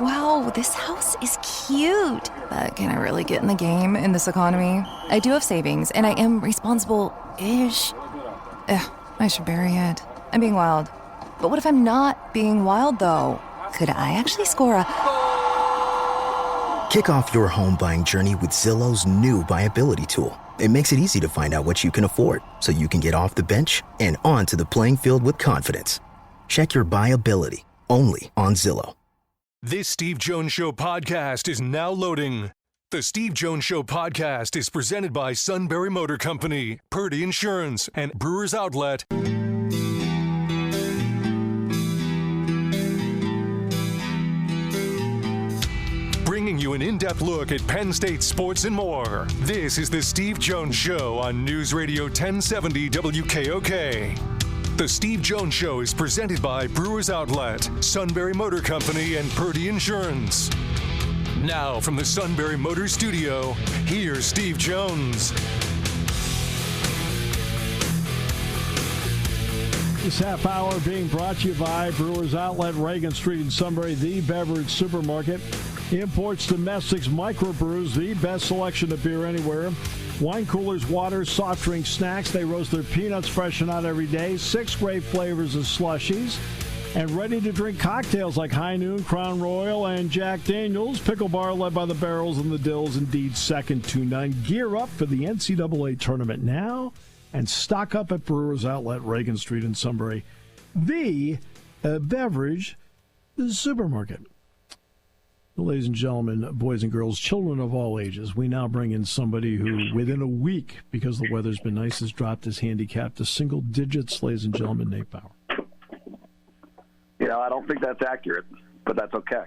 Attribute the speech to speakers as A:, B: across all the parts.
A: Wow, this house is cute. But can I really get in the game in this economy? I do have savings, and I am responsible-ish. Ugh, I should bury it. I'm being wild. But what if I'm not being wild, though? Could I actually score a...
B: Kick off your home buying journey with Zillow's new BuyAbility tool. It makes it easy to find out what you can afford, so you can get off the bench and onto the playing field with confidence. Check your BuyAbility, only on Zillow.
C: This Steve Jones Show podcast is now loading. The Steve Jones Show podcast is presented by Sunbury Motor Company, Purdy Insurance, and Brewers Outlet. Bringing you an in-depth look at Penn State sports and more. This is the Steve Jones Show on News Radio 1070 WKOK. The Steve Jones Show is presented by Brewers Outlet, Sunbury Motor Company, and Purdy Insurance. Now from the Sunbury Motor Studio, here's Steve Jones.
D: This half hour being brought to you by Brewers Outlet, Reagan Street in Sunbury, the beverage supermarket. Imports, domestics, microbrews, the best selection of beer anywhere. Wine coolers, waters, soft drinks, snacks. They roast their peanuts fresh and out every day. 6 great flavors of slushies. And ready-to-drink cocktails like High Noon, Crown Royal, and Jack Daniels. Pickle Bar led by the Barrels and the Dills, indeed second to none. Gear up for the NCAA Tournament now and stock up at Brewers Outlet, Reagan Street in Sunbury, the beverage supermarket. Ladies and gentlemen, boys and girls, children of all ages, we now bring in somebody who, within a week, because the weather's been nice, has dropped his handicap to single digits. Ladies and gentlemen, Nate Bauer.
E: You know, I don't think that's accurate, but that's okay.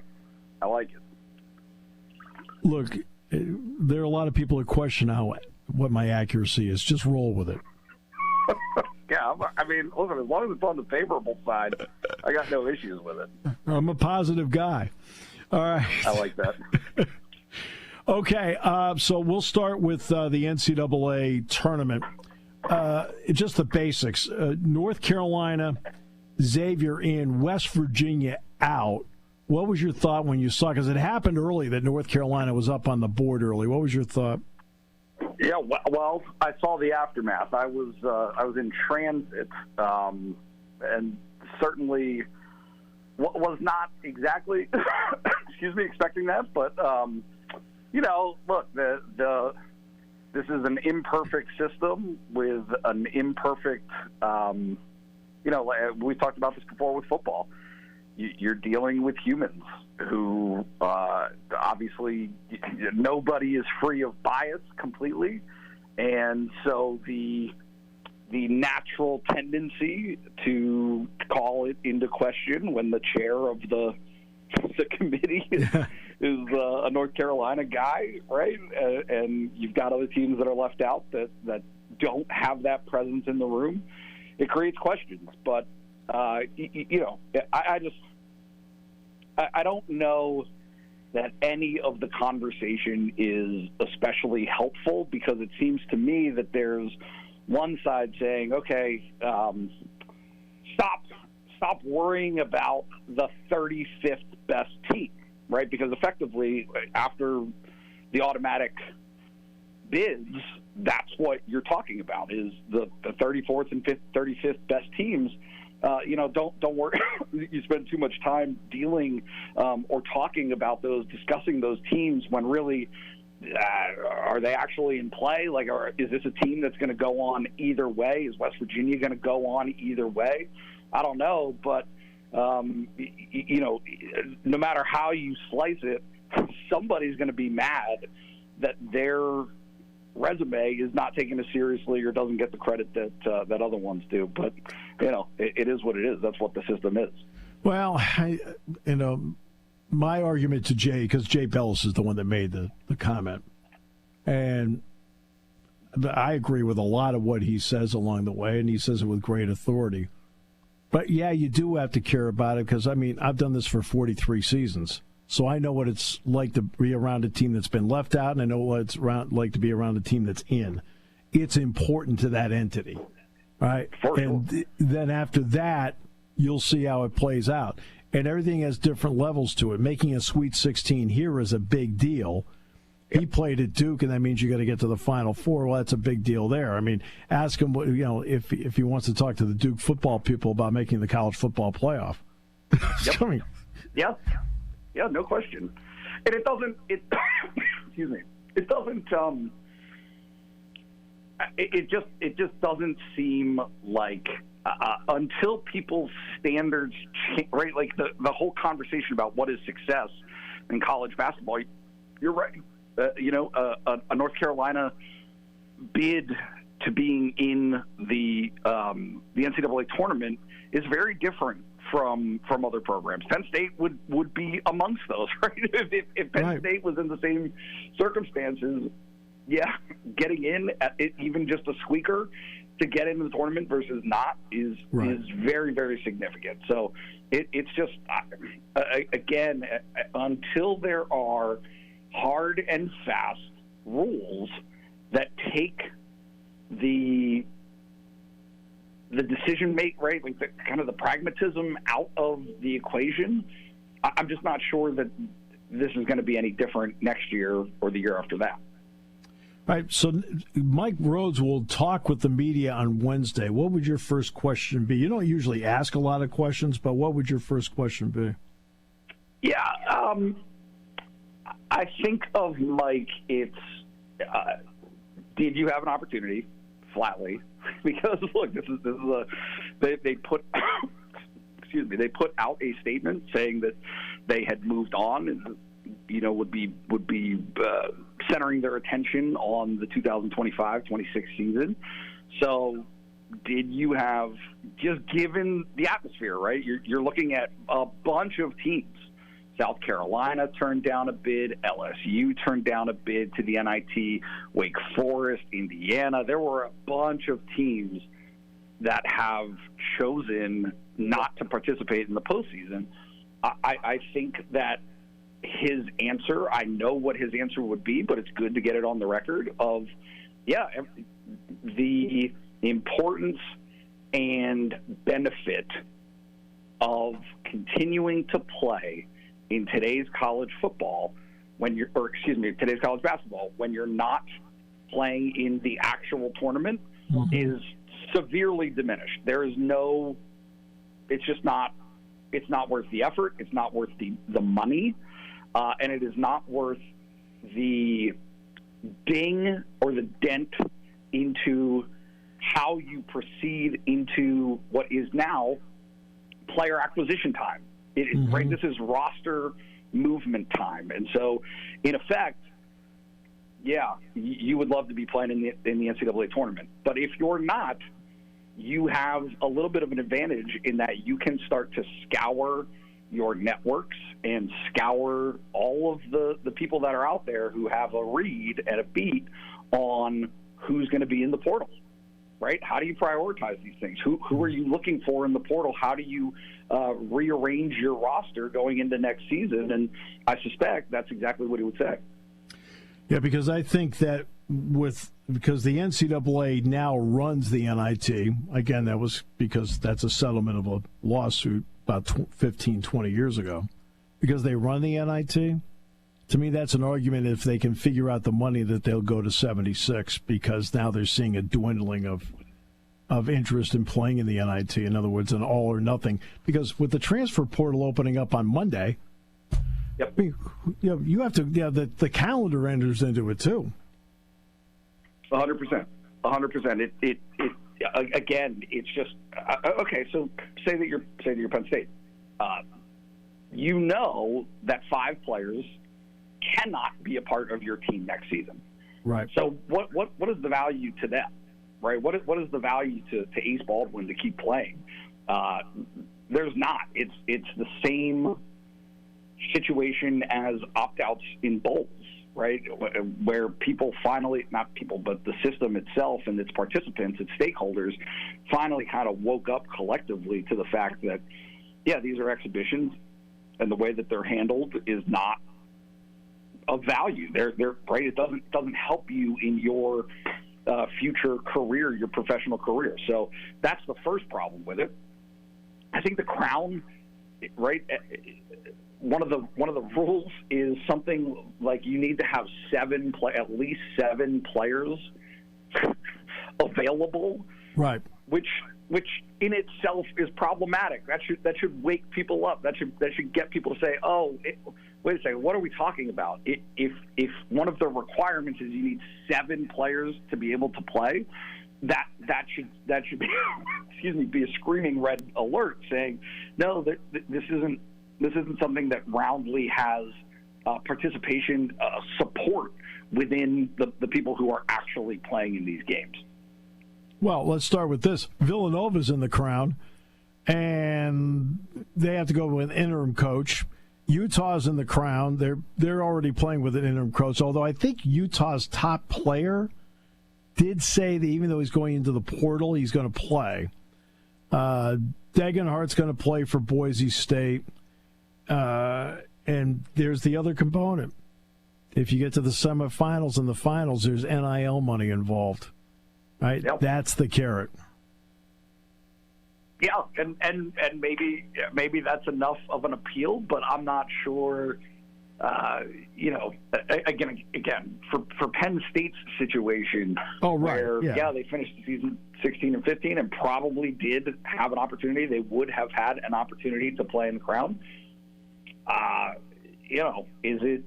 E: I like it.
D: Look, there are a lot of people who question what my accuracy is. Just roll with it.
E: Yeah, I mean, listen, as long as it's on the favorable side, I got no issues with it.
D: I'm a positive guy. All right.
E: I like that.
D: Okay, so we'll start with the NCAA tournament. Just the basics. North Carolina, Xavier in, West Virginia out. What was your thought when you saw, because it happened early that North Carolina was up on the board early. What was your thought?
E: Yeah, well, I saw the aftermath. I was in transit, and certainly was not exactly, expecting that. But you know, look, this is an imperfect system with an imperfect. We've talked about this before with football. You're dealing with humans who obviously nobody is free of bias completely, and so the natural tendency to call it into question when the chair of the committee is a North Carolina guy, right? And you've got other teams that are left out that don't have that presence in the room. It creates questions, but I don't know that any of the conversation is especially helpful, because it seems to me that there's one side saying, okay, stop worrying about the 35th best team, right? Because effectively, after the automatic bids, that's what you're talking about, is the 34th and 35th best teams. Don't worry. You spend too much time dealing or talking about discussing those teams when really are they actually in play? Like, is this a team that's going to go on either way? Is West Virginia going to go on either way? I don't know, but no matter how you slice it, somebody's going to be mad that their resume is not taken as seriously or doesn't get the credit that other ones do. But it is what it is. That's what the system is.
D: Well, my argument to Jay, because Jay Bellis is the one that made the comment, and I agree with a lot of what he says along the way, and he says it with great authority. But yeah, you do have to care about it, because I've done this for 43 seasons. So I know what it's like to be around a team that's been left out, and I know what it's like to be around a team that's in. It's important to that entity, right? And then after that, you'll see how it plays out. and everything has different levels to it. Making a Sweet 16 here is a big deal. He played at Duke, and that means you got to get to the Final Four. Well, that's a big deal there. I mean, ask him, if he wants to talk to the Duke football people about making the college football playoff.
E: Yep. Yeah, no question. And it doesn't. Excuse me. It doesn't. It just doesn't seem like until people's standards change, right? Like the whole conversation about what is success in college basketball. You're right. A North Carolina bid to being in the NCAA tournament is very different from other programs. Penn State would be amongst those, right? If Penn State was in the same circumstances, getting in at it, even just a squeaker to get into the tournament versus not is very, very significant. So it's just again, until there are hard and fast rules that take the decision right, like the kind of the pragmatism out of the equation, I'm just not sure that this is going to be any different next year or the year after that.
D: All right, so Mike Rhodes will talk with the media on Wednesday. What would your first question be? You don't usually ask a lot of questions, but what would your first question be?
E: Yeah, I think of Mike, it's did you have an opportunity, flatly, because look, this is they put they put out a statement saying that they had moved on and would be centering their attention on the 2025-26 season. So did you have, just given the atmosphere, right? You're looking at a bunch of teams. South Carolina turned down a bid. LSU turned down a bid to the NIT. Wake Forest, Indiana. There were a bunch of teams that have chosen not to participate in the postseason. I think that his answer, I know what his answer would be, but it's good to get it on the record of, the importance and benefit of continuing to play in today's college football today's college basketball when you're not playing in the actual tournament is severely diminished. There is it's not worth the effort. It's not worth the money. And it is not worth the ding or the dent into how you proceed into what is now player acquisition time. Right? This is roster movement time. And so, in effect, you would love to be playing in the NCAA tournament. But if you're not, you have a little bit of an advantage in that you can start to scour your networks and scour all of the people that are out there who have a read and a beat on who's going to be in the portal, right? How do you prioritize these things? Who are you looking for in the portal? How do you rearrange your roster going into next season? And I suspect that's exactly what he would say.
D: Yeah, because I think that because the NCAA now runs the NIT, again, that was because that's a settlement of a lawsuit about 15, 20 years ago, because they run the NIT. To me, that's an argument if they can figure out the money that they'll go to 76, because now they're seeing a dwindling of interest in playing in the NIT. In other words, an all or nothing. Because with the transfer portal opening up on Monday,
E: yep.
D: You have to, the calendar enters into it too.
E: 100%. 100%. It again, it's just okay. So say that you're Penn State. That 5 players cannot be a part of your team next season.
D: Right.
E: So what is the value to them? Right. What is the value to Ace Baldwin to keep playing? There's not. It's the same situation as opt-outs in bowls, right? Where people finally, not people, but the system itself and its participants, its stakeholders, finally kind of woke up collectively to the fact that, these are exhibitions, and the way that they're handled is not of value. They're right. It doesn't help you in your future career, your professional career. So that's the first problem with it. I think the crown right? One of the rules is something like you need to have at least seven players available,
D: right?
E: Which in itself is problematic. That should wake people up. That should get people to say, wait a second, what are we talking about? If one of the requirements is you need seven players to be able to play, that should be be a screaming red alert saying, no, this isn't something that roundly has participation support within the people who are actually playing in these games.
D: Well, let's start with this. Villanova's in the crown, and they have to go with an interim coach. Utah's in the crown. They're already playing with an interim coach, although I think Utah's top player did say that even though he's going into the portal, he's going to play. Degenhardt's going to play for Boise State. And there's the other component. If you get to the semifinals and the finals, there's NIL money involved. Right?
E: Yep.
D: That's the carrot.
E: Yeah, and maybe that's enough of an appeal, but I'm not sure. Again, for Penn State's situation, where they finished the season 16-15 and probably did have an opportunity. They would have had an opportunity to play in the crown. Is it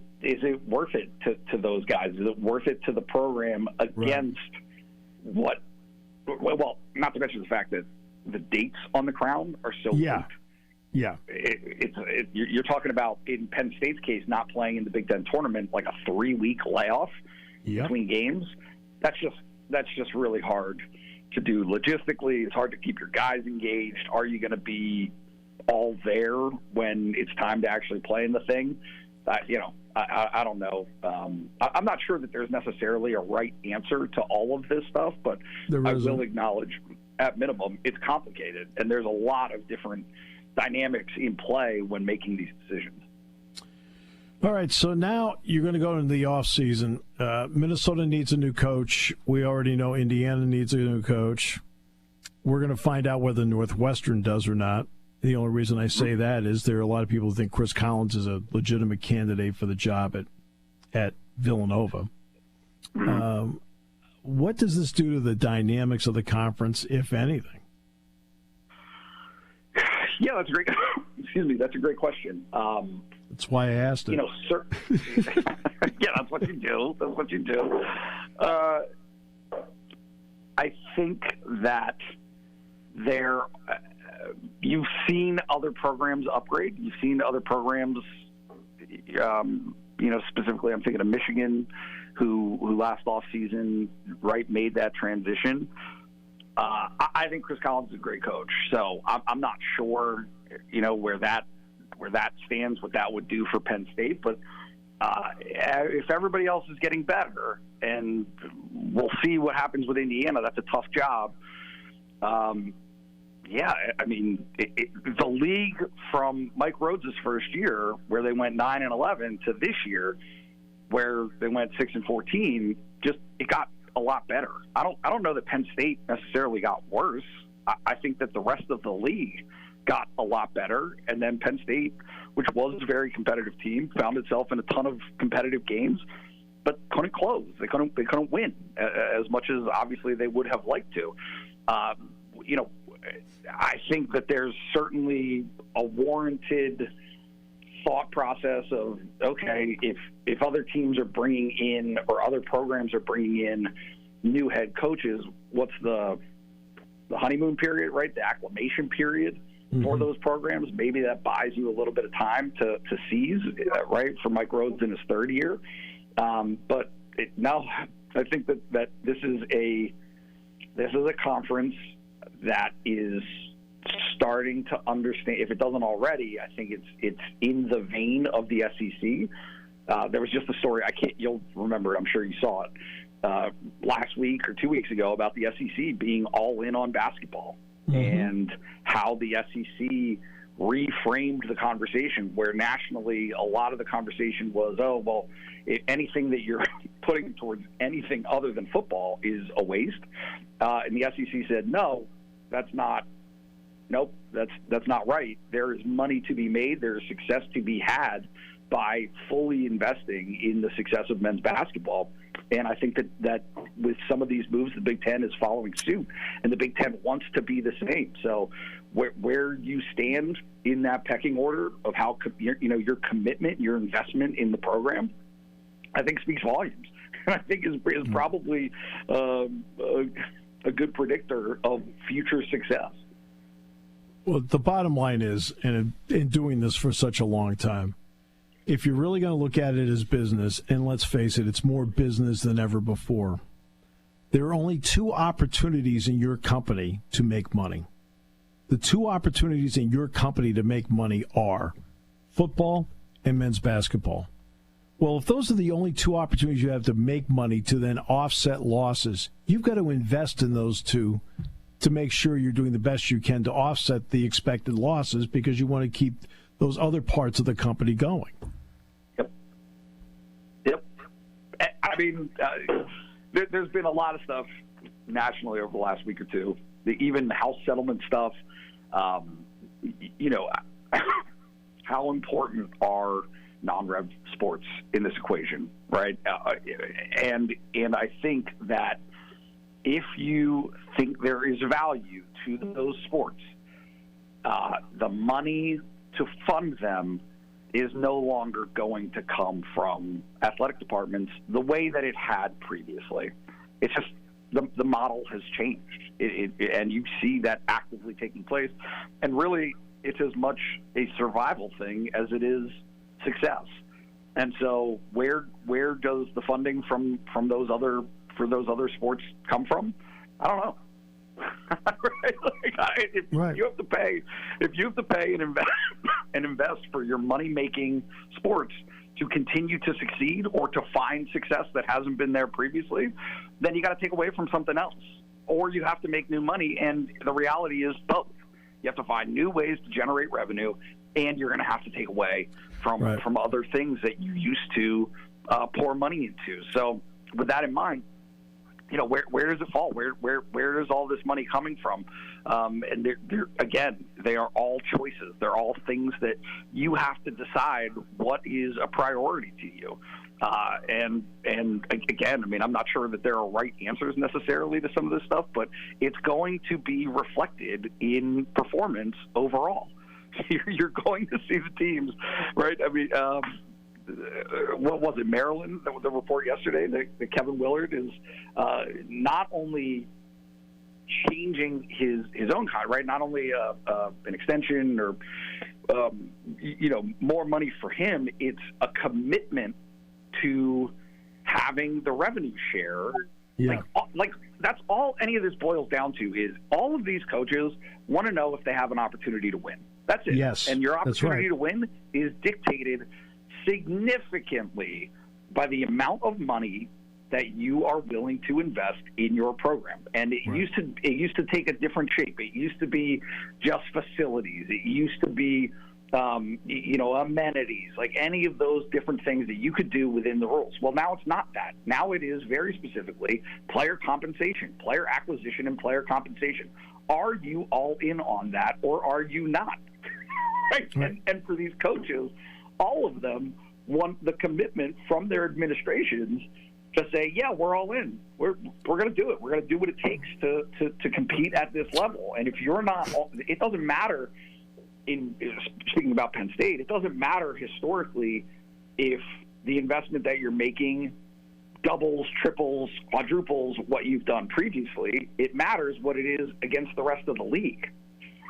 E: worth it to those guys? Is it worth it to the program against what? Well, not to mention the fact that the dates on the crown are so late.
D: Yeah.
E: You're talking about, in Penn State's case, not playing in the Big Ten tournament, like a 3-week layoff between games. That's just really hard to do logistically. It's hard to keep your guys engaged. Are you going to be all there when it's time to actually play in the thing? I don't know. I'm not sure that there's necessarily a right answer to all of this stuff, but I will acknowledge, at minimum, it's complicated, and there's a lot of different dynamics in play when making these decisions.
D: All right, so now you're going to go into the offseason. Minnesota needs a new coach. We already know Indiana needs a new coach. We're going to find out whether Northwestern does or not. The only reason I say that is there are a lot of people who think Chris Collins is a legitimate candidate for the job at Villanova. What does this do to the dynamics of the conference, if anything?
E: Yeah, that's great. Excuse me, that's a great question.
D: That's why I asked it.
E: Yeah, that's what you do. That's what you do. I think that you've seen other programs upgrade. You've seen other programs, specifically I'm thinking of Michigan, who last offseason, made that transition. I think Chris Collins is a great coach, so I'm not sure, where that stands, what that would do for Penn State. But if everybody else is getting better, and we'll see what happens with Indiana, that's a tough job. The league from Mike Rhodes' first year, where they went 9-11, to this year, where they went 6-14, it got a lot better. I don't know that Penn State necessarily got worse. I think that the rest of the league got a lot better, and then Penn State, which was a very competitive team, found itself in a ton of competitive games, but couldn't close. They couldn't win as much as obviously they would have liked to. I think that there's certainly a warranted thought process of, okay, if other teams are bringing in, or other programs are bringing in new head coaches, what's the honeymoon period, right? The acclimation period for those programs. Maybe that buys you a little bit of time to seize, right? For Mike Rhodes in his third year. But now I think that this is a conference that is starting to understand, if it doesn't already, I think it's in the vein of the SEC. There was just a story, you'll remember it, I'm sure you saw it, last week or 2 weeks ago, about the SEC being all in on basketball, and how the SEC reframed the conversation, where nationally a lot of the conversation was, anything that you're putting towards anything other than football is a waste. And the SEC said, nope, That's not right. There is money to be made. There is success to be had by fully investing in the success of men's basketball. And I think that with some of these moves, the Big Ten is following suit, and the Big Ten wants to be the same. So where you stand in that pecking order of how your commitment, your investment in the program, I think speaks volumes. And I think is probably a good predictor of future success.
D: Well, the bottom line is, and in doing this for such a long time, if you're really going to look at it as business, and let's face it, it's more business than ever before, there are only two opportunities in your company to make money. The two opportunities in your company to make money are football and men's basketball. Well, if those are the only two opportunities you have to make money to then offset losses, you've got to invest in those two to make sure you're doing the best you can to offset the expected losses, because you want to keep those other parts of the company going.
E: Yep. I mean, there's been a lot of stuff nationally over the last week or two, even house settlement stuff. How important are non-rev sports in this equation, right? And I think that if you think there is value to those sports, the money to fund them is no longer going to come from athletic departments the way that it had previously. It's just the model has changed, and you see that actively taking place. And really, it's as much a survival thing as it is success. And so, where does the funding from those other sports come from? I don't know. If you have to pay and invest for your money-making sports to continue to succeed or to find success that hasn't been there previously, then you got to take away from something else, or you have to make new money. And the reality is both. You have to find new ways to generate revenue, and you're going to have to take away from other things that you used to pour money into. So, with that in mind, where does it fall? Where is all this money coming from? And they are all choices. They're all things that you have to decide what is a priority to you. And again, I mean, I'm not sure that there are right answers necessarily to some of this stuff, but it's going to be reflected in performance overall. You're going to see the teams, right? I mean, what was it, Maryland? The report yesterday that Kevin Willard is not only changing his own kind, right? Not only an extension or more money for him. It's a commitment to having the revenue share.
D: Yeah.
E: Like that's all any of this boils down to is all of these coaches want to know if they have an opportunity to win. That's it.
D: Yes,
E: and your opportunity
D: that's right.
E: to win is dictated significantly by the amount of money that you are willing to invest in your program. And it used to take a different shape. It used to be just facilities. It used to be amenities, like any of those different things that you could do within the rules. Well, now it's not that. Now it is very specifically player compensation, player acquisition, and player compensation. Are you all in on that, or are you not? Right. And for these coaches, all of them want the commitment from their administrations to say, yeah, we're all in. We're going to do it. We're going to do what it takes to compete at this level. And if you're not, it doesn't matter. Speaking about Penn State, it doesn't matter historically if the investment that you're making doubles, triples, quadruples what you've done previously. It matters what it is against the rest of the league.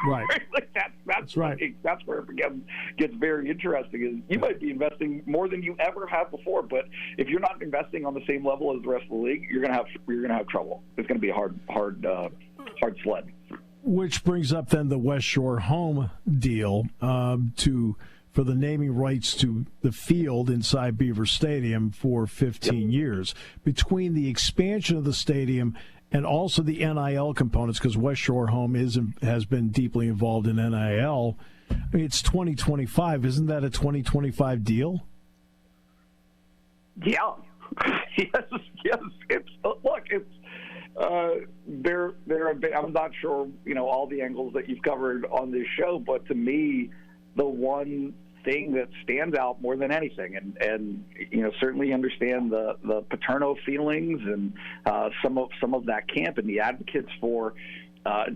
D: Right.
E: Like that's right. That's where it gets very interesting. Is you might be investing more than you ever have before, but if you're not investing on the same level as the rest of the league, you're gonna have trouble. It's gonna be a hard sled.
D: Which brings up then the West Shore home deal for the naming rights to the field inside Beaver Stadium for 15 years. Between the expansion of the stadium and also the NIL components, because West Shore Home has been deeply involved in NIL. I mean, it's 2025. Isn't that a 2025 deal?
E: Yeah. Yes. they're a bit, I'm not sure, all the angles that you've covered on this show, but to me, the one thing that stands out more than anything, and certainly understand the Paterno feelings and some of that camp and the advocates for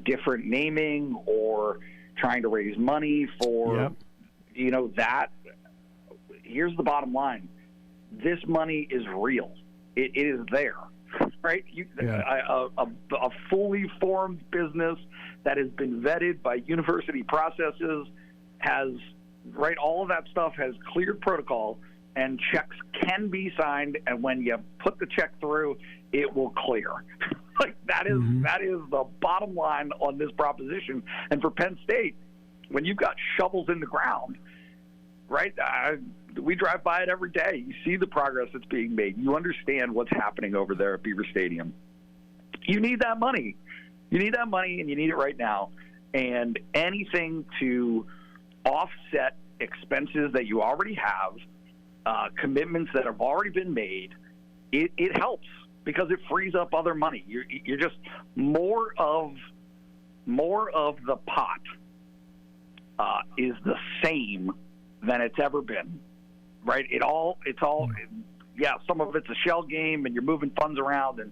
E: different naming or trying to raise money for, that. Here's the bottom line. This money is real. It is there, right? A fully formed business that has been vetted by university processes has, right, all of that stuff has cleared protocol, and checks can be signed, and when you put the check through, it will clear. That is the bottom line on this proposition. And for Penn State, when you've got shovels in the ground, right? We drive by it every day. You see the progress that's being made. You understand what's happening over there at Beaver Stadium. You need that money. You need that money, and you need it right now. And anything to offset expenses that you already have, commitments that have already been made, it helps because it frees up other money. You're just more of the pot is the same than it's ever been, right? It's all, some of it's a shell game, and you're moving funds around and,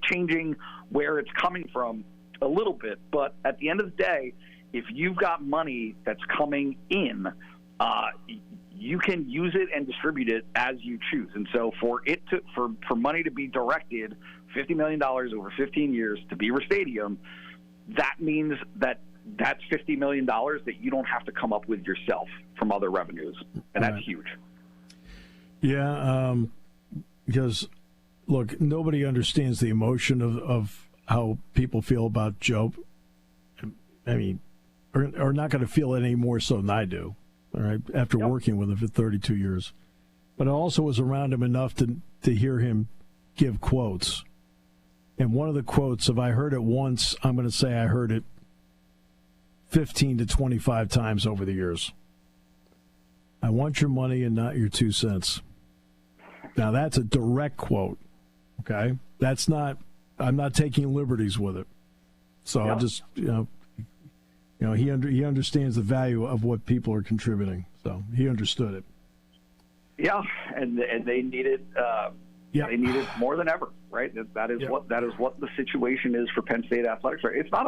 E: changing where it's coming from a little bit. But at the end of the day, if you've got money that's coming in, you can use it and distribute it as you choose. And so for money to be directed $50 million over 15 years to Beaver Stadium, that means that's $50 million that you don't have to come up with yourself from other revenues. And that's huge.
D: Yeah. Because look, nobody understands the emotion of how people feel about Joe. I mean, are not going to feel it any more so than I do. All right, after working with him for 32 years. But I also was around him enough to hear him give quotes. And one of the quotes, if I heard it once, I'm going to say I heard it 15 to 25 times over the years. I want your money and not your 2 cents. Now, that's a direct quote, okay? That's not, I'm not taking liberties with it. So I just, he understands the value of what people are contributing. So he understood it. Yeah,
E: and they need it. They need it more than ever, right? That is what the situation is for Penn State athletics. Right? It's not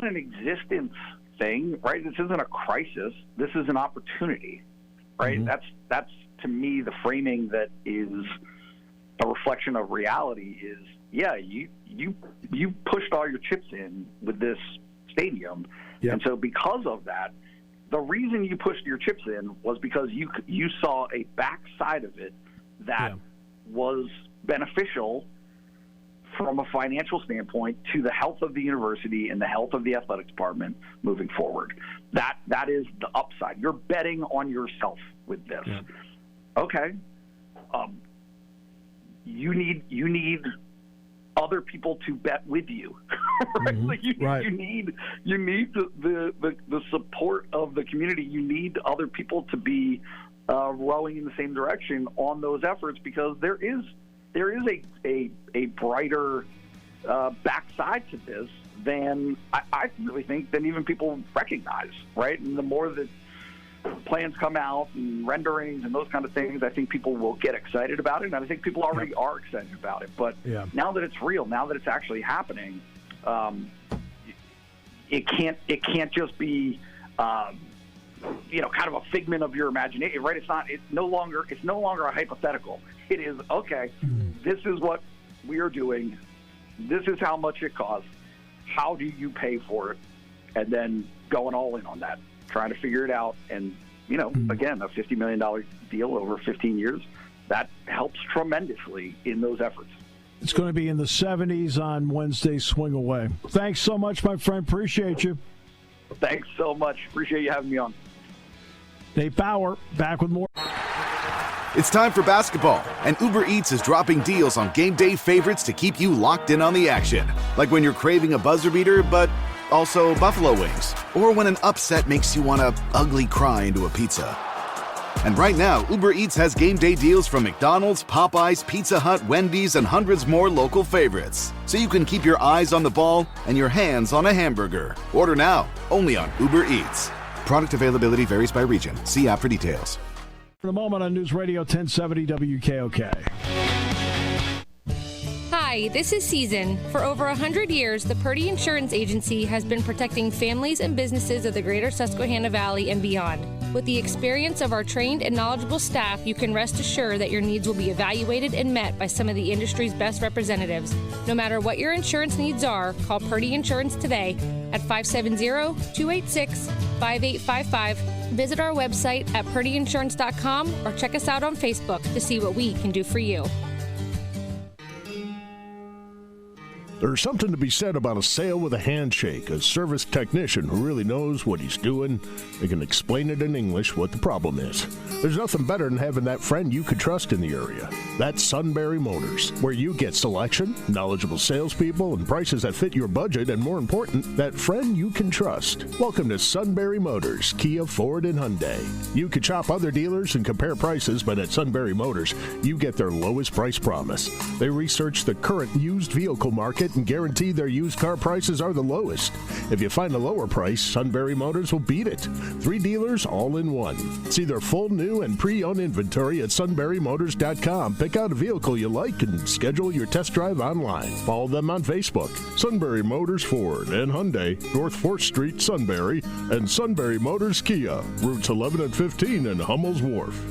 E: an existence thing, right? This isn't a crisis. This is an opportunity, right? Mm-hmm. That's to me the framing that is a reflection of reality. Is you pushed all your chips in with this stadium, and so because of that, the reason you pushed your chips in was because you saw a backside of it that was beneficial from a financial standpoint to the health of the university and the health of the athletic department moving forward. That is the upside. You're betting on yourself with this. Yeah. Okay. You need other people to bet with you, right? Mm-hmm. Like you need the support of the community. You need other people to be rowing in the same direction on those efforts, because there is a brighter backside to this than I really think than even people recognize, right? And the more that plans come out and renderings and those kind of things, I think people will get excited about it, and I think people already are excited about it. But now that it's real, now that it's actually happening, it can't just be kind of a figment of your imagination, right? It's no longer a hypothetical. It is, okay, this is what we are doing. This is how much it costs. How do you pay for it? And then going all in on that, trying to figure it out. And, again, a $50 million deal over 15 years, that helps tremendously in those efforts.
D: It's going to be in the 70s on Wednesday, swing away. Thanks so much, my friend. Appreciate you.
E: Thanks so much. Appreciate you having me on.
D: Nate Bauer, back with more.
F: It's time for basketball, and Uber Eats is dropping deals on game day favorites to keep you locked in on the action. Like when you're craving a buzzer beater, but also buffalo wings. Or when an upset makes you want to ugly cry into a pizza. And right now, Uber Eats has game day deals from McDonald's, Popeyes, Pizza Hut, Wendy's, and hundreds more local favorites. So you can keep your eyes on the ball and your hands on a hamburger. Order now, only on Uber Eats. Product availability varies by region. See app for details.
D: For the moment on News Radio 1070 WKOK.
G: Hi, this is Season. For over 100 years, the Purdy Insurance Agency has been protecting families and businesses of the greater Susquehanna Valley and beyond. With the experience of our trained and knowledgeable staff, you can rest assured that your needs will be evaluated and met by some of the industry's best representatives. No matter what your insurance needs are, call Purdy Insurance today at 570-286-5855. Visit our website at purdyinsurance.com or check us out on Facebook to see what we can do for you.
H: There's something to be said about a sale with a handshake, a service technician who really knows what he's doing. They can explain it in English what the problem is. There's nothing better than having that friend you could trust in the area. That's Sunbury Motors, where you get selection, knowledgeable salespeople, and prices that fit your budget, and more important, that friend you can trust. Welcome to Sunbury Motors, Kia, Ford, and Hyundai. You could shop other dealers and compare prices, but at Sunbury Motors, you get their lowest price promise. They research the current used vehicle market and guarantee their used car prices are the lowest. If you find a lower price, Sunbury Motors will beat it. 3 dealers all in one. See their full new and pre-owned inventory at sunburymotors.com. Pick out a vehicle you like and schedule your test drive online. Follow them on Facebook. Sunbury Motors Ford and Hyundai, North 4th Street, Sunbury, and Sunbury Motors Kia, routes 11 and 15 in Hummel's Wharf.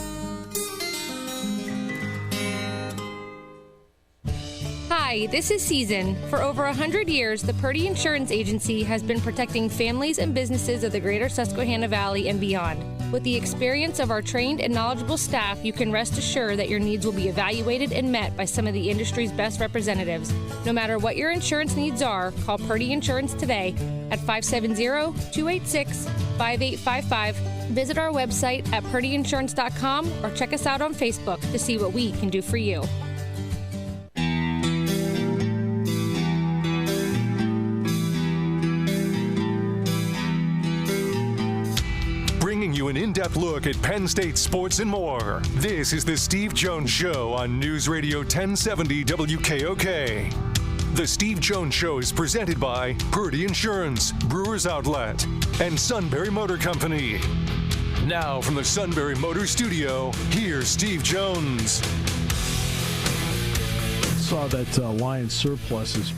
G: Hi, this is Season. For over 100 years, the Purdy Insurance Agency has been protecting families and businesses of the greater Susquehanna Valley and beyond. With the experience of our trained and knowledgeable staff, you can rest assured that your needs will be evaluated and met by some of the industry's best representatives. No matter what your insurance needs are, call Purdy Insurance today at 570-286-5855. Visit our website at purdyinsurance.com or check us out on Facebook to see what we can do for you.
C: Bringing you an in-depth look at Penn State sports and more. This is the Steve Jones Show on News Radio 1070 WKOK. The Steve Jones Show is presented by Purdy Insurance, Brewers Outlet, and Sunbury Motor Company. Now from the Sunbury Motor Studio, here's Steve Jones.
D: Saw that Lions Surplus is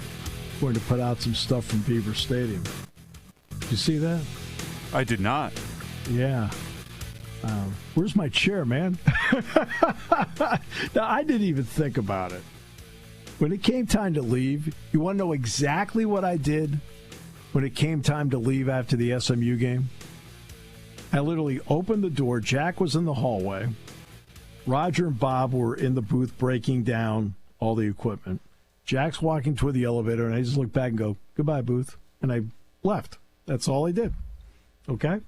D: going to put out some stuff from Beaver Stadium. Did you see that?
I: I did not.
D: Yeah. Where's my chair, man? Now, I didn't even think about it. When it came time to leave, you want to know exactly what I did when it came time to leave after the SMU game? I literally opened the door. Jack was in the hallway. Roger and Bob were in the booth breaking down all the equipment. Jack's walking toward the elevator, and I just look back and go, "Goodbye, booth." And I left. That's all I did. Okay?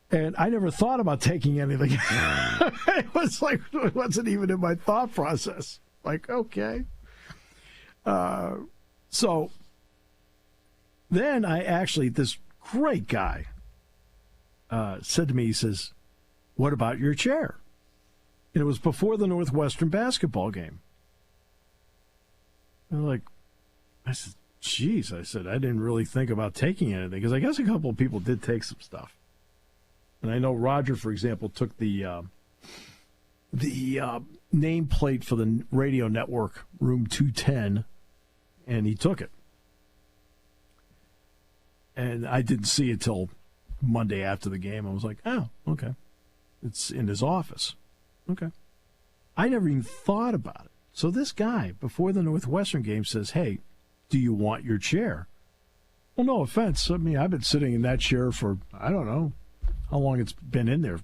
D: And I never thought about taking anything. It was like, it wasn't even in my thought process. Like, okay. So then this great guy said to me, he says, "What about your chair?" And it was before the Northwestern basketball game. I said, "Geez," I said, "I didn't really think about taking anything," because I guess a couple of people did take some stuff. And I know Roger, for example, took the nameplate for the radio network, room 210, and he took it. And I didn't see it till Monday after the game. I was like, "Oh, okay. It's in his office." Okay. I never even thought about it. So this guy, before the Northwestern game, says, "Hey, do you want your chair?" Well, no offense. I mean, I've been sitting in that chair for, I don't know how long it's been in there.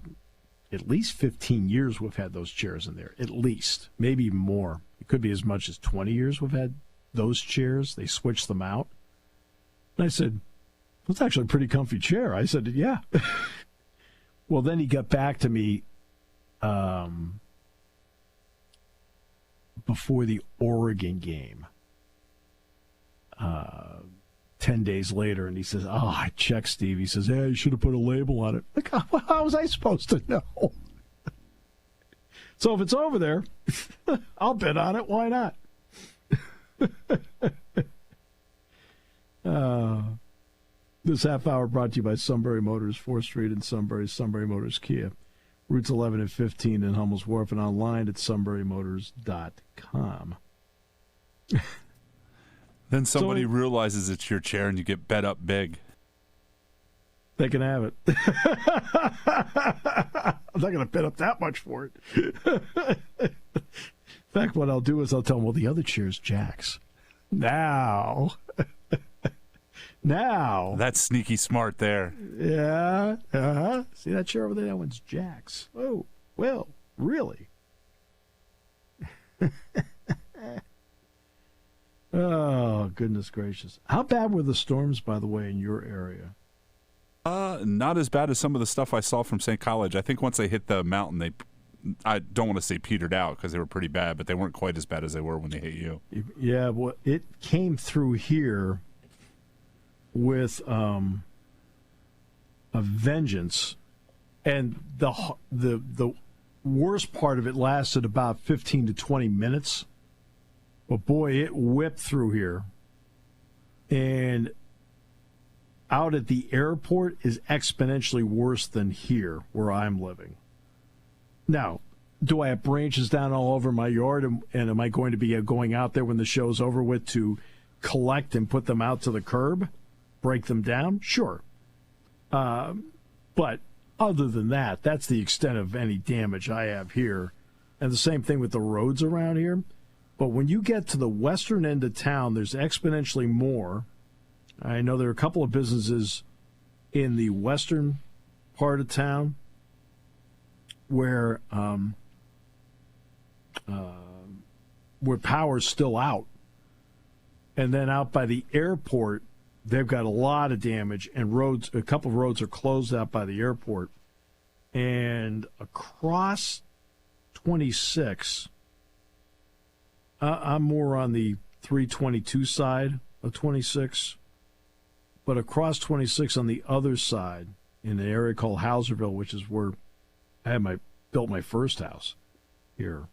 D: At least 15 years we've had those chairs in there. At least. Maybe more. It could be as much as 20 years we've had those chairs. They switched them out. And I said, "That's actually a pretty comfy chair." I said, "Yeah." Well, then he got back to me before the Oregon game. 10 days later, and he says, "Oh, I checked, Steve." He says, "Hey, you should have put a label on it." Like, how was I supposed to know? So if it's over there, I'll bet on it. Why not? This half hour brought to you by Sunbury Motors, 4th Street in Sunbury, Sunbury Motors Kia. Routes 11 and 15 in Hummel's Wharf, and online at sunburymotors.com.
I: Then somebody realizes it's your chair and you get bet up big.
D: They can have it. I'm not going to bet up that much for it. In fact, what I'll do is I'll tell them, well, the other chair's Jack's. Now.
I: That's sneaky smart there.
D: Yeah. Uh-huh. See that chair over there? That one's Jack's. Oh, well, really? Oh, goodness gracious. How bad were the storms, by the way, in your area?
I: Not as bad as some of the stuff I saw from St. College. I think once they hit the mountain, I don't want to say petered out because they were pretty bad, but they weren't quite as bad as they were when they hit you.
D: Yeah, well, it came through here with a vengeance, and the worst part of it lasted about 15 to 20 minutes. But boy, it whipped through here, and out at the airport is exponentially worse than here where I'm living. Now, do I have branches down all over my yard, and am I going to be going out there when the show's over with to collect and put them out to the curb, break them down? Sure. But other than that, that's the extent of any damage I have here. And the same thing with the roads around here. But when you get to the western end of town, there's exponentially more. I know there are a couple of businesses in the western part of town where power's still out. And then out by the airport, they've got a lot of damage, and a couple of roads are closed out by the airport. And across 26, I'm more on the 322 side of 26, but across 26 on the other side, in an area called Hauserville, which is where I had built my first house here.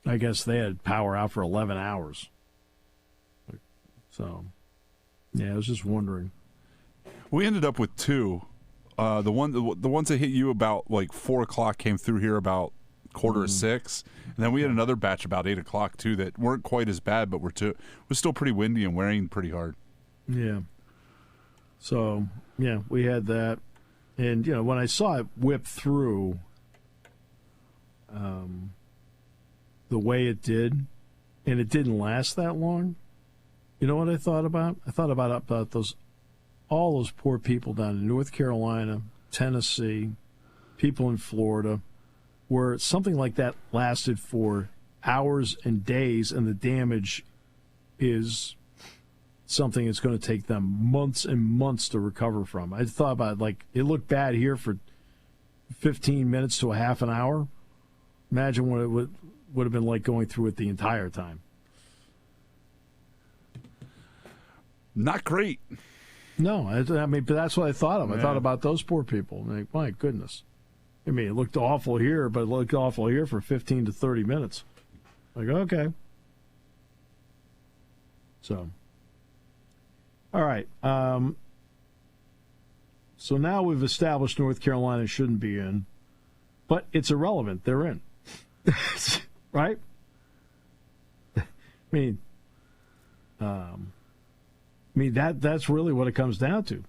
D: I guess they had power out for 11 hours. So, yeah, I was just wondering.
I: We ended up with two. The ones that hit you about like 4 o'clock came through here about 5:45, and then we had another batch about 8 o'clock too that weren't quite as bad, but was still pretty windy and wearing pretty hard. Yeah.
D: So yeah, we had that, and when I saw it whip through, the way it did, and it didn't last that long. You know what I thought about? I thought about all those poor people down in North Carolina, Tennessee, people in Florida, where something like that lasted for hours and days, and the damage is something that's going to take them months and months to recover from. I thought about it looked bad here for 15 minutes to a half an hour. Imagine what it would have been like going through it the entire time.
I: Not great.
D: No, I mean, but that's what I thought of. I thought about those poor people. My goodness. I mean, it looked awful here, but it looked awful here for 15 to 30 minutes. Okay. So, all right. So now we've established North Carolina shouldn't be in, but it's irrelevant. They're in. Right? I mean, that's really what it comes down to.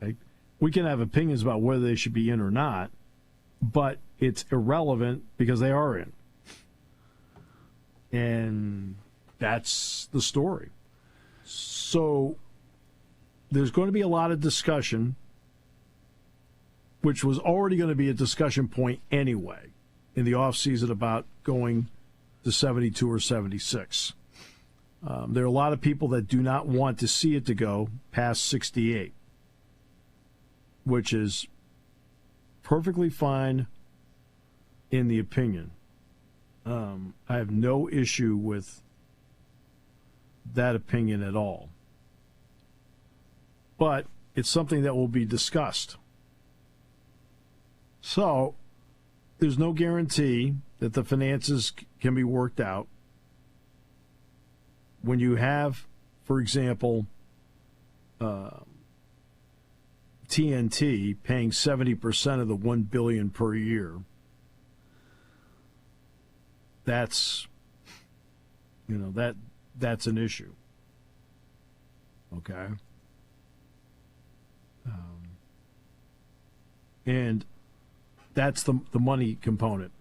D: Okay? We can have opinions about whether they should be in or not, but it's irrelevant because they are in. And that's the story. So there's going to be a lot of discussion, which was already going to be a discussion point anyway in the offseason about going to 72 or 76. There are a lot of people that do not want to see it to go past 68, which is perfectly fine in the opinion. I have no issue with that opinion at all. But it's something that will be discussed. So there's no guarantee that the finances can be worked out. When you have, for example, TNT paying 70% of the $1 billion per year, that's an issue. Okay, and that's the money component.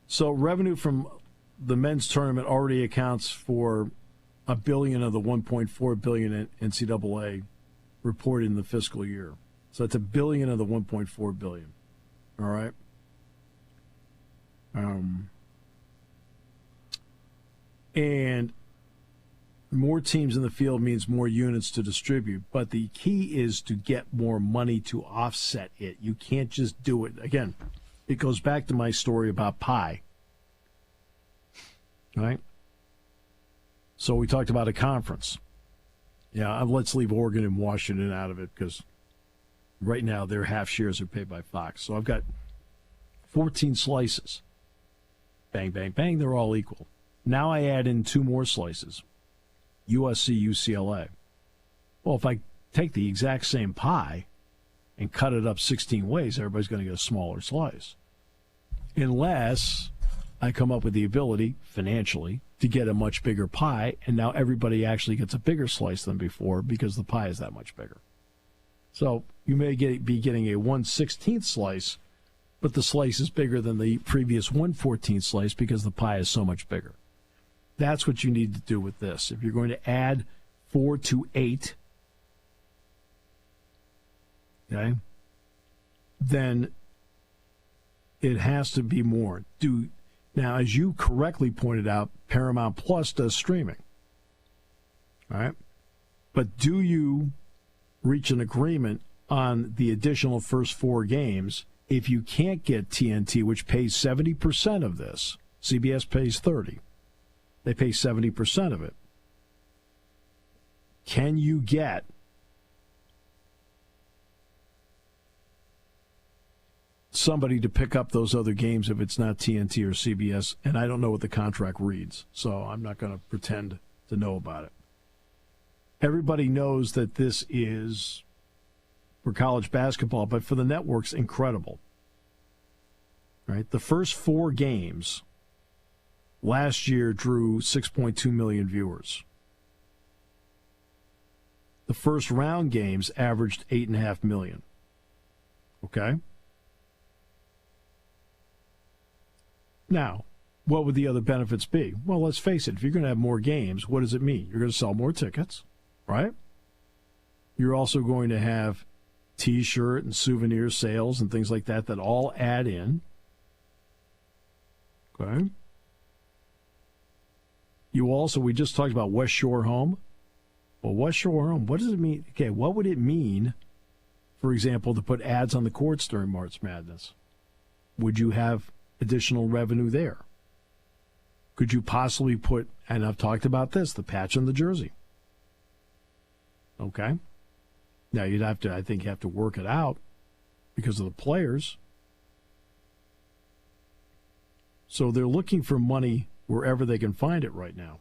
D: So revenue from the men's tournament already accounts for $1 billion of the $1.4 billion NCAA reported in the fiscal year. So that's $1 billion of the $1.4 billion. All right. And more teams in the field means more units to distribute, but the key is to get more money to offset it. You can't just do it. Again, it goes back to my story about pie. Right? So we talked about a conference. Yeah, let's leave Oregon and Washington out of it because right now their half shares are paid by Fox. So I've got 14 slices. Bang, bang, bang, they're all equal. Now I add in 2 more slices. USC, UCLA. Well, if I take the exact same pie and cut it up 16 ways, everybody's going to get a smaller slice. Unless I come up with the ability, financially, to get a much bigger pie, and now everybody actually gets a bigger slice than before because the pie is that much bigger. So you may be getting a 1/16th slice, but the slice is bigger than the previous 1/14th slice because the pie is so much bigger. That's what you need to do with this. If you're going to add 4 to 8, okay, then it has to be more. Now, as you correctly pointed out, Paramount Plus does streaming. All right? But do you reach an agreement on the additional first 4 games if you can't get TNT, which pays 70% of this? CBS pays 30%. They pay 70% of it. Can you get somebody to pick up those other games if it's not TNT or CBS? And I don't know what the contract reads, so I'm not going to pretend to know about it. Everybody knows that this is for college basketball, but for the networks, incredible. Right? The first 4 games last year drew 6.2 million viewers. The first round games averaged 8.5 million. Okay? Now, what would the other benefits be? Well, let's face it. If you're going to have more games, what does it mean? You're going to sell more tickets, right? You're also going to have T-shirt and souvenir sales and things like that all add in. Okay? We just talked about West Shore Home. Well, West Shore Home, what does it mean? Okay, what would it mean, for example, to put ads on the courts during March Madness? Would you have additional revenue there? Could you possibly put, and I've talked about this, the patch on the jersey? Okay. Now, you'd have to, I think you have to work it out because of the players. So they're looking for money wherever they can find it right now.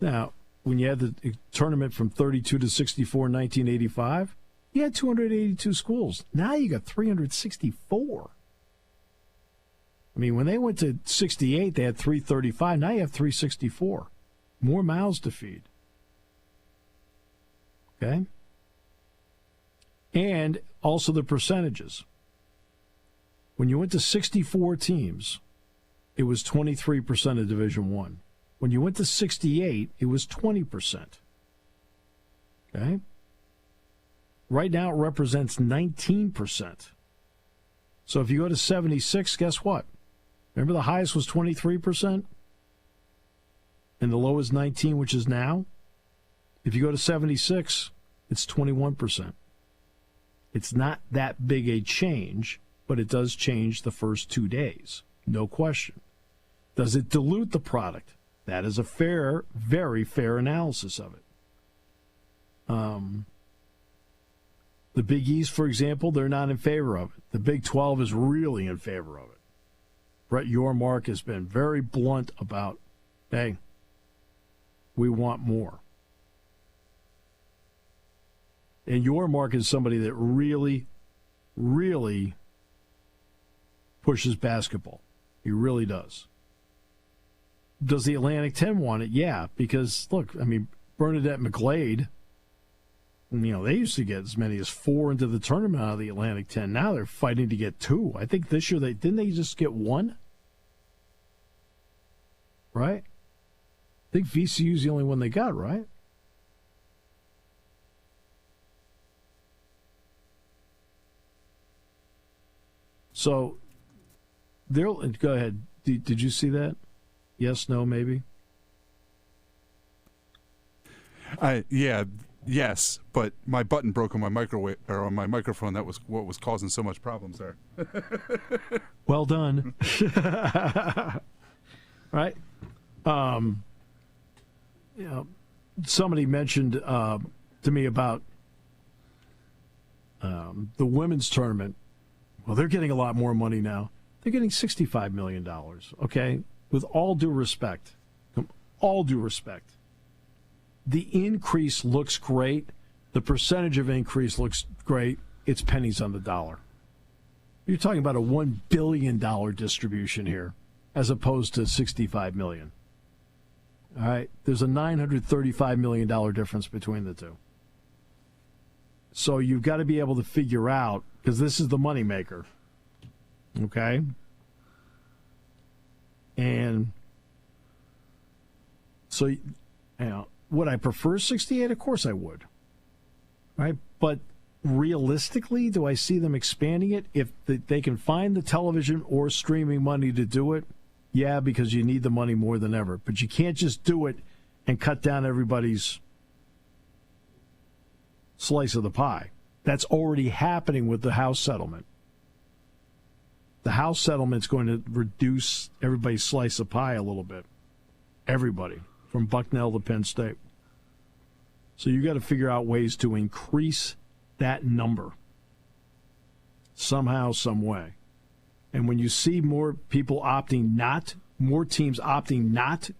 D: Now, when you had the tournament from 32 to 64 in 1985, you had 282 schools. Now you got 364. I mean, when they went to 68, they had 335. Now you have 364. More mouths to feed. Okay? And also the percentages. When you went to 64 teams, it was 23% of Division I. When you went to 68, it was 20%. Okay? Right now, it represents 19%. So if you go to 76, guess what? Remember the highest was 23%? And the low is 19, which is now? If you go to 76, it's 21%. It's not that big a change, but it does change the first 2 days. No question. Does it dilute the product? That is a fair, very fair analysis of it. The Big East, for example, they're not in favor of it. The Big 12 is really in favor of it. Brett Yormark has been very blunt about, hey, we want more. And Yormark is somebody that really, really pushes basketball. He really does. Does the Atlantic 10 want it? Yeah, because, look, I mean, Bernadette McGlade, they used to get as many as 4 into the tournament out of the Atlantic 10. Now they're fighting to get 2. I think this year didn't they just get 1? Right? I think VCU's the only one they got, right? So, go ahead. Did you see that? Yes, no, maybe?
I: Yes, but my button broke on my microwave or on my microphone. That was what was causing so much problems there.
D: Well done. Right? Somebody mentioned to me about the women's tournament. Well, they're getting a lot more money now. They're getting $65 million, okay? With all due respect, the increase looks great. The percentage of increase looks great. It's pennies on the dollar. You're talking about a $1 billion distribution here as opposed to $65 million. All right? There's a $935 million difference between the two. So you've got to be able to figure out, because this is the moneymaker, okay? And so, would I prefer 68? Of course I would. Right? But realistically, do I see them expanding it? If they can find the television or streaming money to do it, yeah, because you need the money more than ever. But you can't just do it and cut down everybody's slice of the pie. That's already happening with the House settlement. The House settlement's going to reduce everybody's slice of pie a little bit. Everybody, from Bucknell to Penn State. So you got to figure out ways to increase that number somehow, some way. And when you see more teams opting not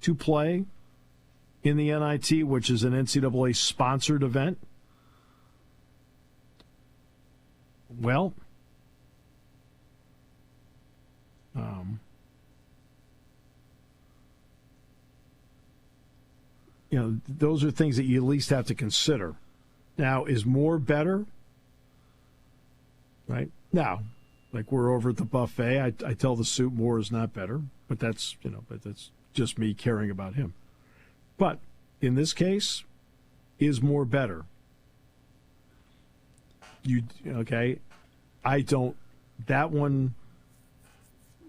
D: to play in the NIT, which is an NCAA sponsored event, well, those are things that you at least have to consider. Now, is more better? Right? Now, like we're over at the buffet, I tell the soup more is not better, but that's just me caring about him. But in this case, is more better? That one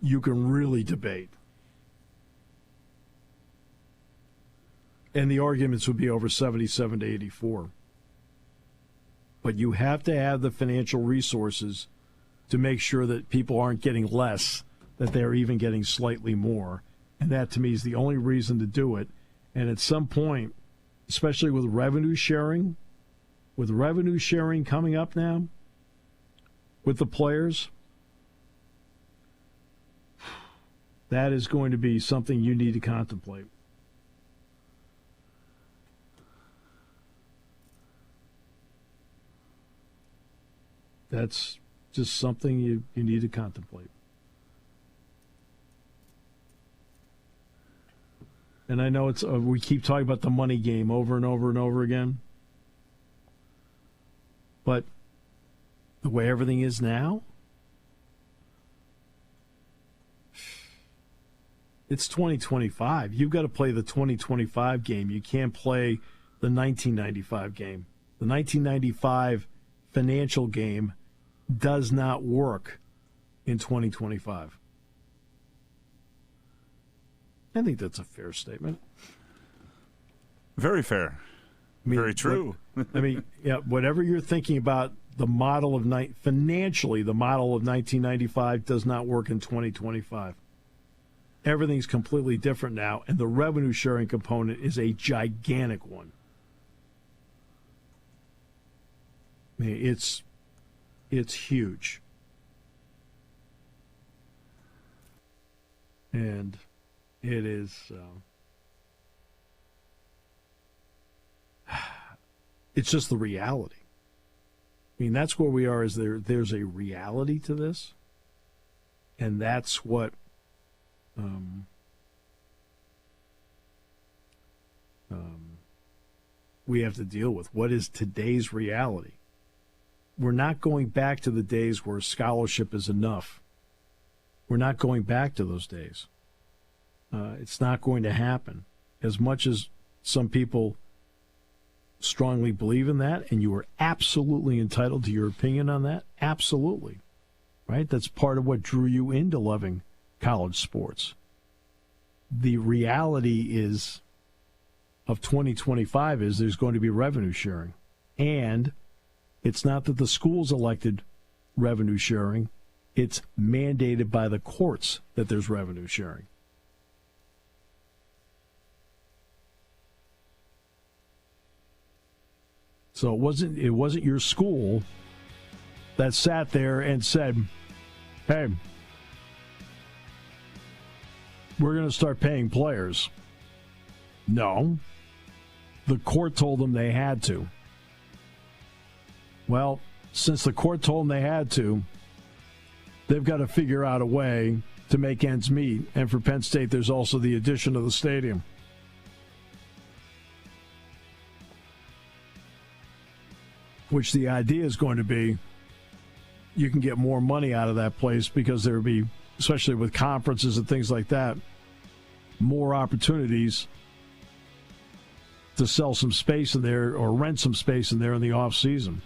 D: you can really debate. And the arguments would be over 77 to 84. But you have to have the financial resources to make sure that people aren't getting less, that they're even getting slightly more. And that, to me, is the only reason to do it. And at some point, especially with revenue sharing coming up now with the players, that is going to be something you need to contemplate. That's just something you need to contemplate. And I know we keep talking about the money game over and over and over again. But the way everything is now, it's 2025. You've got to play the 2025 game. You can't play the 1995 game. The 1995 financial game does not work in 2025. I think that's a fair statement.
I: Very fair. Very true.
D: Whatever you're thinking about, the model of financially, the model of 1995 does not work in 2025. Everything's completely different now, and the revenue sharing component is a gigantic one. It's huge. And it is... it's just the reality. I mean, that's where we are. Is there's a reality to this, and that's what we have to deal with. What is today's reality? We're not going back to the days where scholarship is enough. We're not going back to those days. It's not going to happen. As much as some people strongly believe in that, and you are absolutely entitled to your opinion on that, absolutely. Right? That's part of what drew you into loving college sports. The reality is of 2025 is there's going to be revenue sharing. And it's not that the schools elected revenue sharing, it's mandated by the courts that there's revenue sharing. So it wasn't your school that sat there and said, hey, we're going to start paying players. No. The court told them they had to. Well, since the court told them they had to, they've got to figure out a way to make ends meet. And for Penn State, there's also the addition of the stadium. Which the idea is going to be you can get more money out of that place because there will be, especially with conferences and things like that, more opportunities to sell some space in there or rent some space in there in the off season.